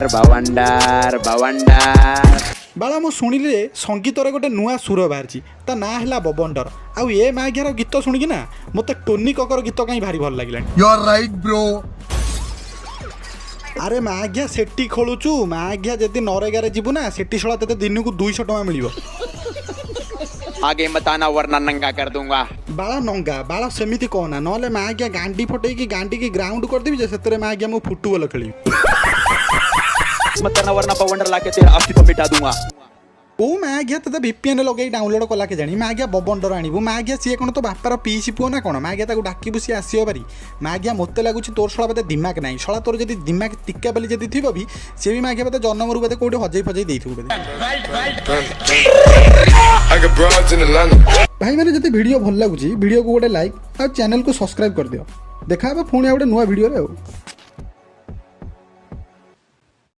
बवंडर बवंडर बाला मु शुणिले संगीतर गोटे नुआ सुर बाहरी ता ना है बबंडर आउ ए माघियार गीत शुणिकी ना मत टोनी ककर गीत कहीं भारी भल लगे। You are right bro. अरे माघिया सेठी खोलुचु माघिया जदि नरेगारे जीवु ना सेठी शला तेते दिन को 200 टका मिलिबो। आगे बताना वरना नंगा कर दूंगा। बाला नंगा बाला सेमिति कहना नले माघिया गांडी फटई की गांडी की ग्राउंड कर देबी जे सेतरे माघिया मु फुटबॉल खेली मत करना वरना बवंडर लाके तेरा अस्तित्व मिटा दूंगा। ओ माघिया तते VPN लगे डाउनलोड कला के जानी माघिया बबंडर आनिबु माघिया सी कोन तो बापार पीसी पुओ ना कोन माघिया ताको डाकिबु सी आसीओ बारी माघिया मते लागुची तोर शला बते दिमाग नाही शला तोर जदी दिमाग टिक्का बेली जदी थिबो भी से भी माघिया बते जन्मरु बते कोडी हजई फजई देइथु बते। भाई माने जदी वीडियो भल लागुची वीडियो को गोटे लाइक आ चैनल को सब्सक्राइब कर दियो देखा बा पुणी आ गोटे नुवा वीडियो रे।